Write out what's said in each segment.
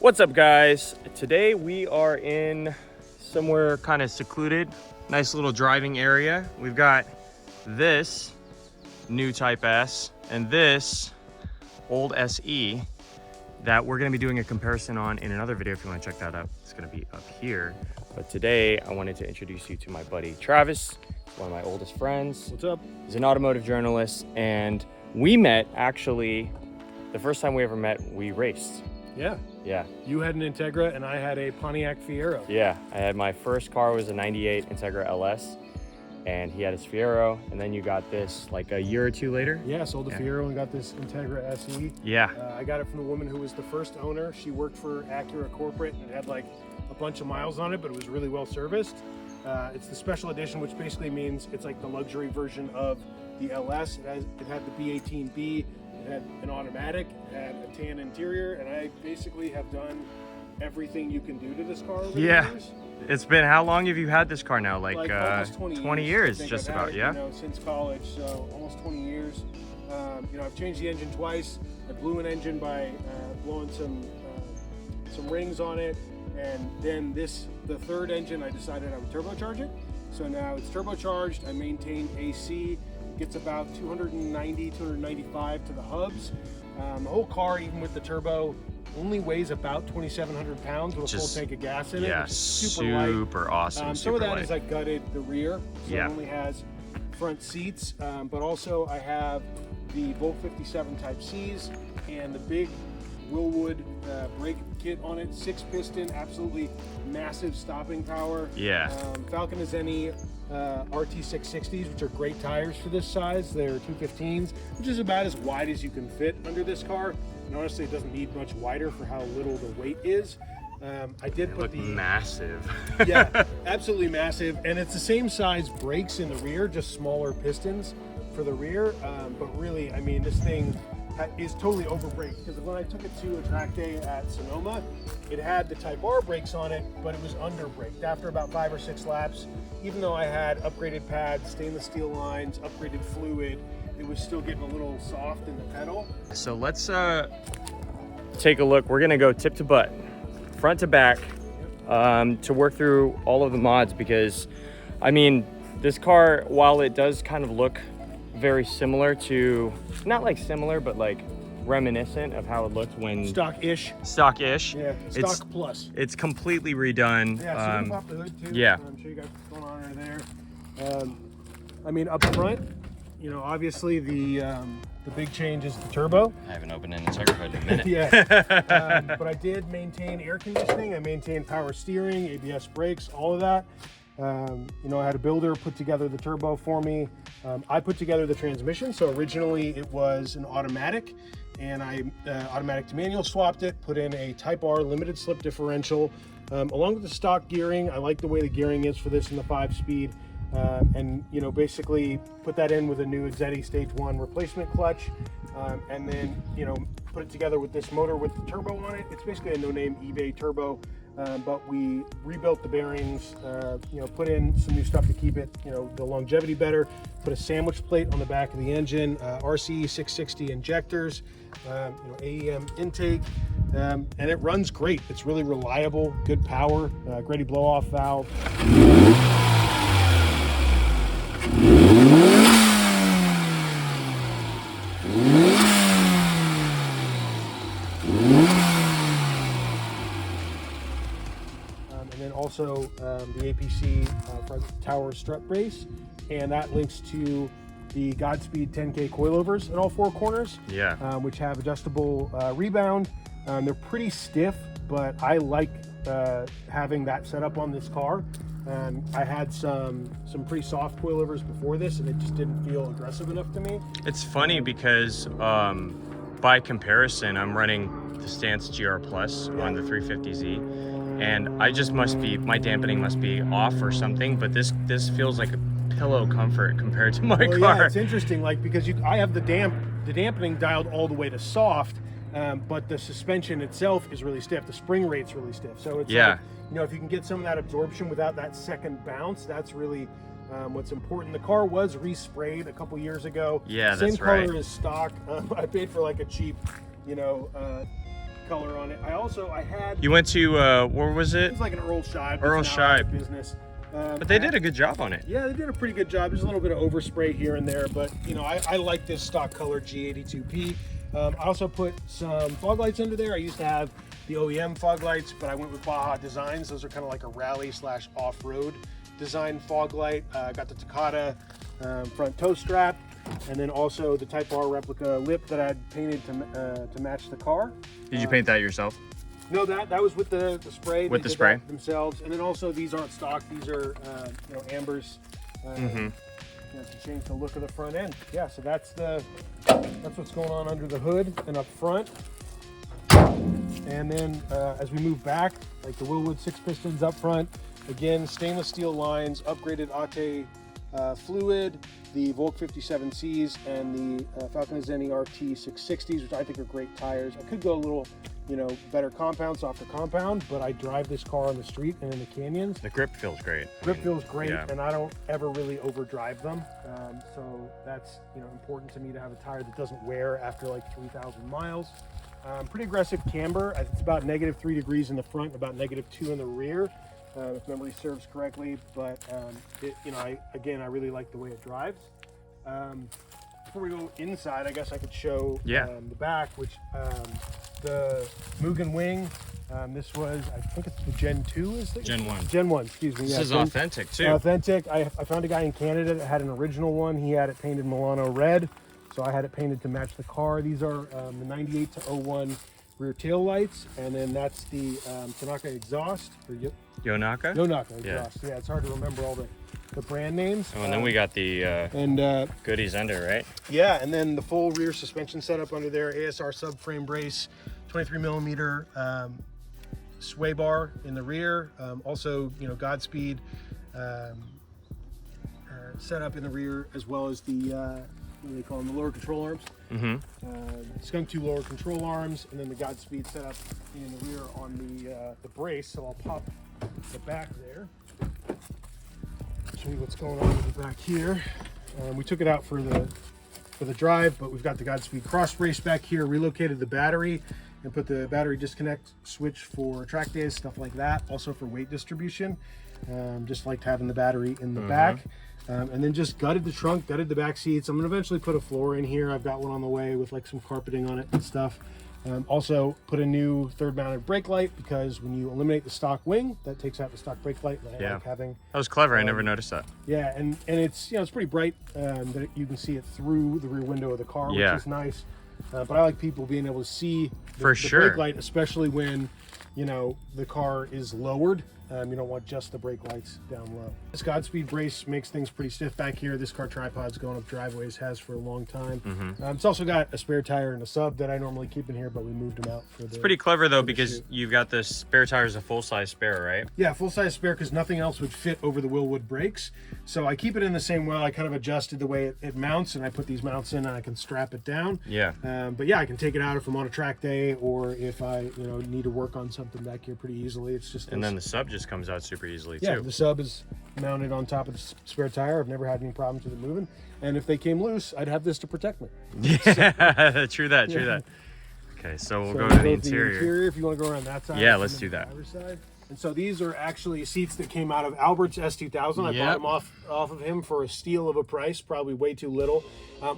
What's up, guys? Today we are in somewhere kind of secluded, nice little driving area. We've got this new Type S and this old SE that we're going to be doing a comparison on in another video. If you want to check that out, it's going to be up here. But today I wanted to introduce you to my buddy Travis, one of my oldest friends. What's up? He's an automotive journalist, and we met actually the first time we ever met. We raced. Yeah. You had an Integra and I had a Pontiac Fiero. Yeah, I had my first car was a 98 Integra LS, and he had his Fiero, and then you got this like a year or two later. Yeah, sold the Fiero and got this Integra SE. Yeah. I got it from the woman who was the first owner. She worked for Acura Corporate and it had like a bunch of miles on it, but it was really well serviced. It's the special edition, which basically means it's like the luxury version of the LS. It had the B18B. It had an automatic, it had a tan interior, and I basically have done everything you can do to this car over the years. It's been, how long have you had this car now? Like almost 20 years just I've about, had it, yeah? You know, since college, so almost 20 years. I've changed the engine twice. I blew an engine by blowing some rings on it, and then the third engine, I decided I would turbocharge it. So now it's turbocharged. I maintain AC. Gets about 290, 295 to the hubs. The whole car, even with the turbo, only weighs about 2,700 pounds with a full tank of gas in it. Yeah, which is super light. Awesome. Some of that is I gutted the rear, so Yeah. it only has front seats, but also I have the Volt 57 Type Cs and the big Willwood brake kit on it, 6-piston, absolutely massive stopping power. Yeah. Falcon Azeni RT660s, which are great tires for this size. They're 215s, which is about as wide as you can fit under this car. And honestly, it doesn't need much wider for how little the weight is. I did put the massive. Yeah, absolutely massive, and it's the same size brakes in the rear, just smaller pistons for the rear. But really, I mean, this thing is totally overbraked, because when I took it to a track day at Sonoma, it had the Type R brakes on it, but it was underbraked after about 5 or 6 laps. Even though I had upgraded pads, stainless steel lines, upgraded fluid, it was still getting a little soft in the pedal. So let's take a look. We're gonna go tip to butt, front to back, to work through all of the mods, because I mean, this car, while it does kind of look very similar to, not like similar, but like reminiscent of how it looked when Stock-ish. Yeah, Stock plus. It's completely redone. Yeah, so you can pop the hood too. Yeah. I'm sure you got what's going on under there. I mean, up front, you know, obviously the big change is the turbo. I haven't opened an Integra hood in a minute. Yeah. But I did maintain air conditioning. I maintained power steering, ABS brakes, all of that. I had a builder put together the turbo for me. I put together the transmission. So originally it was an automatic, and I automatic to manual swapped it, put in a Type R limited slip differential, along with the stock gearing. I like the way the gearing is for this in the 5-speed, and basically put that in with a new Exetti Stage 1 replacement clutch, and then put it together with this motor with the turbo on it. It's basically a no-name eBay turbo. But we rebuilt the bearings, put in some new stuff to keep it, the longevity better, put a sandwich plate on the back of the engine, RCE 660 injectors, AEM intake, and it runs great. It's really reliable, good power, Grady blow-off valve. And then also the APC front tower strut brace, and that links to the Godspeed 10K coilovers in all 4 corners, which have adjustable rebound. They're pretty stiff, but I like having that set up on this car. I had some pretty soft coilovers before this, and it just didn't feel aggressive enough to me. It's funny because by comparison, I'm running the Stance GR Plus on the 350Z. And I just my dampening must be off or something, but this feels like a pillow comfort compared to my car. Yeah, it's interesting, like, because I have the dampening dialed all the way to soft, but the suspension itself is really stiff. The spring rate's really stiff. So it's like, if you can get some of that absorption without that second bounce, that's really what's important. The car was resprayed a couple years ago. Yeah, Same that's right. color as stock. I paid for like a cheap, color on it. I had. You went to where was it? It was like an Earl Scheib. Earl Scheib business. But they did a good job on it. Yeah, they did a pretty good job. There's a little bit of overspray here and there, but you know, I like this stock color G82P. I also put some fog lights under there. I used to have the OEM fog lights, but I went with Baja Designs. Those are kind of like a rally / off-road design fog light. I got the Takata front toe strap, and then also the Type R replica lip that I had painted to match the car. Did you paint that yourself? No, that was with the spray. With the spray themselves, and then also these aren't stock. These are you know, ambers. You know, to change the look of the front end. Yeah, so that's what's going on under the hood and up front. And then as we move back, like the Willwood 6 pistons up front, again stainless steel lines, upgraded Ate fluid, the Volk 57Cs, and the Falcon Azeni RT 660s, which I think are great tires. I could go a little, you know, better compound, softer compound, but I drive this car on the street and in the canyons. The grip feels great. Feels great, yeah. And I don't ever really overdrive them. So that's, you know, important to me to have a tire that doesn't wear after like 3,000 miles. Pretty aggressive camber. It's about -3 degrees in the front, about -2 in the rear, if memory serves correctly. But you know, I really like the way it drives. Before we go inside, I guess I could show the back, which the Mugen wing. This was, I think it's the Gen 2 is the Gen 1. Gen 1, excuse me. This is authentic too. Authentic. I found a guy in Canada that had an original one. He had it painted Milano red, so I had it painted to match the car. These are the 98 to 01 rear tail lights, and then that's the Tanaka exhaust. Or Yonaka? Yonaka exhaust. Yeah, it's hard to remember all the brand names. Oh, and then we got the goodies under, right? Yeah, and then the full rear suspension setup under there, ASR subframe brace, 23 millimeter sway bar in the rear. Also, you know, Godspeed setup in the rear, as well as the what do they call them, the lower control arms. Skunk 2 lower control arms, and then the Godspeed setup in the rear on the brace. So I'll pop the back there. Show you what's going on with the back here. We took it out for the drive, but we've got the Godspeed cross brace back here. Relocated the battery and put the battery disconnect switch for track days, stuff like that. Also for weight distribution. Just liked having the battery in the back. And then just gutted the trunk, gutted the back seats. I'm gonna eventually put a floor in here. I've got one on the way with like some carpeting on it and stuff. Also put a new third mounted brake light, because when you eliminate the stock wing, that takes out the stock brake light. And I like having, that was clever. I never noticed that. Yeah, and it's, you know, it's pretty bright that you can see it through the rear window of the car, which is nice. But I like people being able to see the brake light, especially when, you know, the car is lowered. You don't want just the brake lights down low. This Godspeed brace makes things pretty stiff back here. This car tripod's going up driveways, has for a long time. It's also got a spare tire and a sub that I normally keep in here, but we moved them out for the... It's pretty clever though, because you've got the spare tire as a full-size spare, right? Yeah, full-size spare, because nothing else would fit over the Willwood brakes. So I keep it in the same way. I kind of adjusted the way it mounts, and I put these mounts in and I can strap it down. Yeah. But yeah, I can take it out if I'm on a track day, or if I, you know, need to work on something back here pretty easily. It's just... And then the sub just comes out super easily too. Yeah, the sub is mounted on top of the spare tire. I've never had any problems with it moving. And if they came loose, I'd have this to protect me. Yeah, true that. Okay, so we'll go to the interior. If you want to go around that side. Yeah, let's do that. And so these are actually seats that came out of Albert's S2000. I bought them off of him for a steal of a price, probably way too little.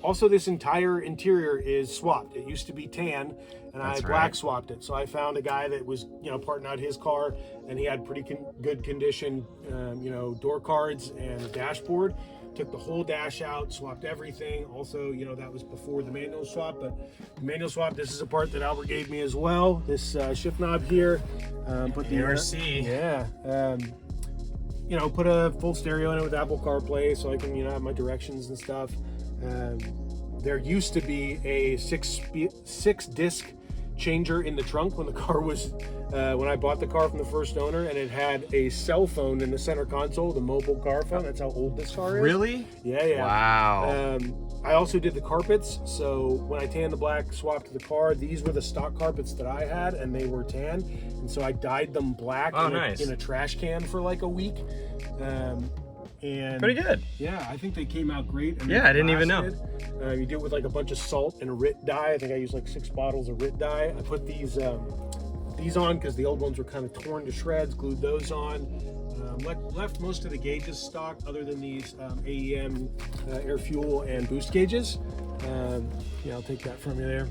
Also, this entire interior is swapped. It used to be tan, and I black swapped it. So I found a guy that was, you know, parting out his car, and he had pretty good condition, you know, door cards and dashboard. Took the whole dash out, swapped everything. Also, you know, that was before the manual swap, but the manual swap, this is a part that Albert gave me as well. This shift knob here. Put the RC. You know, put a full stereo in it with Apple CarPlay, so I can, you know, have my directions and stuff. There used to be a six disc changer in the trunk when the car was when I bought the car from the first owner, and it had a cell phone in the center console, the mobile car phone. That's how old this car is. Really? Yeah. Wow. I also did the carpets, so when I tanned the black, swapped the car, these were the stock carpets that I had, and they were tan, and so I dyed them black in a trash can for like a week. and Pretty good. Yeah, I think they came out great. And Yeah, I didn't even know. You do it with like a bunch of salt and a RIT dye. I think I used like 6 bottles of RIT dye. I put these on because the old ones were kind of torn to shreds. Glued those on. Left most of the gauges stock, other than these AEM air fuel and boost gauges. Yeah, I'll take that from you there.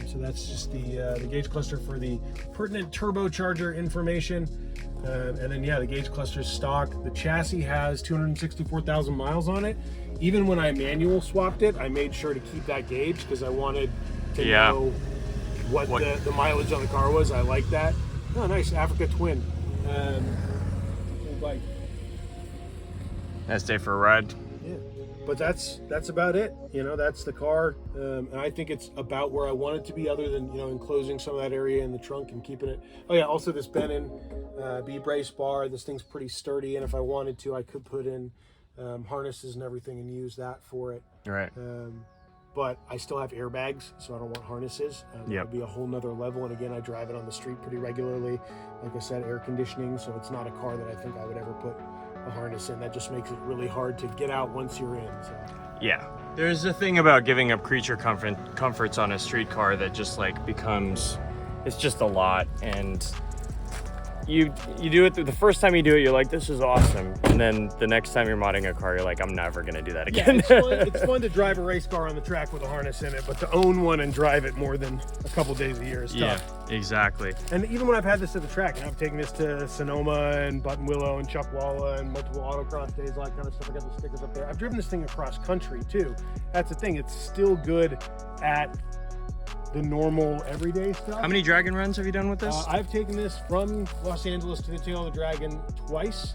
So that's just the gauge cluster for the pertinent turbocharger information. And then yeah, the gauge cluster is stock. The chassis has 264,000 miles on it. Even when I manual swapped it, I made sure to keep that gauge because I wanted to know what the mileage on the car was. I like that. Oh, nice Africa Twin. Cool bike. Nice day for a ride. Yeah, but that's about it. You know, that's the car, and I think it's about where I want it to be, other than, you know, enclosing some of that area in the trunk and keeping it. Oh yeah, also this Benin B-brace bar. This thing's pretty sturdy, and if I wanted to, I could put in harnesses and everything and use that for it. Right. But I still have airbags, so I don't want harnesses. That would be a whole nother level. And again, I drive it on the street pretty regularly. Like I said, air conditioning, so it's not a car that I think I would ever put a harness in. That just makes it really hard to get out once you're in. So. Yeah, there's a thing about giving up creature comforts on a street car that just like becomes, it's just a lot. And you do it the first time you do it, you're like, this is awesome, and then the next time you're modding a car, you're like, I'm never gonna do that again. Yeah, it's fun to drive a race car on the track with a harness in it, but to own one and drive it more than a couple days a year is tough. Yeah, exactly. And even when I've had this at the track, and I've taken this to Sonoma and Buttonwillow and Chuckwalla and multiple autocross days, all that kind of stuff. I got the stickers up there. I've driven this thing across country too. That's the thing, it's still good at the normal everyday stuff. How many Dragon runs have you done with this? I've taken this from Los Angeles to the Tail of the Dragon twice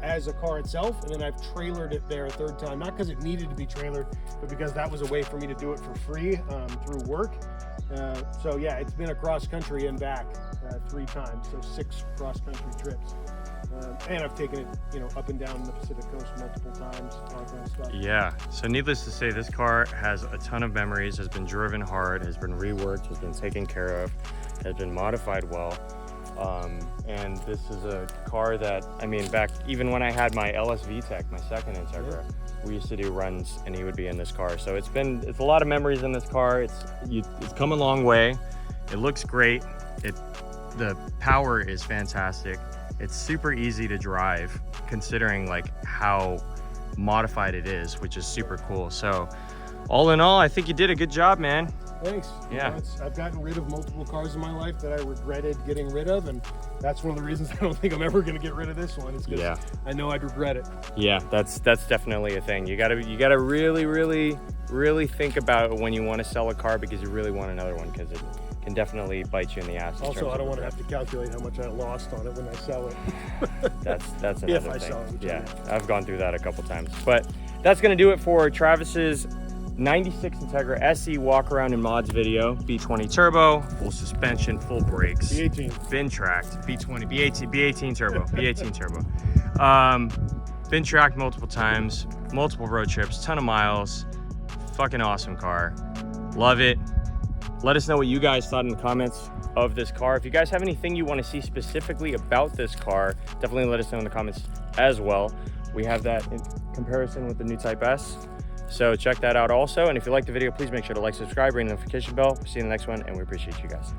as a car itself, and then I've trailered it there a third time, not because it needed to be trailered, but because that was a way for me to do it for free through work. So yeah, it's been across country and back 3 times, so 6 cross country trips. And I've taken it, you know, up and down the Pacific Coast multiple times, all that kind of stuff. Yeah, so needless to say, this car has a ton of memories, has been driven hard, has been reworked, has been taken care of, has been modified well. And this is a car that, I mean, back even when I had my LS VTEC, my second Integra, we used to do runs and he would be in this car. So it's a lot of memories in this car. It's come a long way. It looks great. The power is fantastic. It's super easy to drive considering like how modified it is, which is super cool. So all in all, I think you did a good job, man. Thanks. Yeah. You know, I've gotten rid of multiple cars in my life that I regretted getting rid of, and that's one of the reasons I don't think I'm ever going to get rid of this one. It's because I know I'd regret it. Yeah, that's definitely a thing. You gotta really think about it when you want to sell a car, because you really want another one, because it can definitely bite you in the ass. Also, I don't want to have to calculate how much I lost on it when I sell it. That's another if thing. I sell it. Yeah, I've gone through that a couple times. But that's gonna do it for Travis's 96 Integra SE walk around and mods video. B20 turbo, full suspension, full brakes, B18, been tracked, B20, B18 turbo, B18 turbo. Been tracked multiple times, multiple road trips, ton of miles. Fucking awesome car, love it. Let us know what you guys thought in the comments of this car. If you guys have anything you want to see specifically about this car, definitely let us know in the comments as well. We have that in comparison with the new Type S. So check that out also. And if you liked the video, please make sure to like, subscribe, ring the notification bell. See you in the next one, and we appreciate you guys.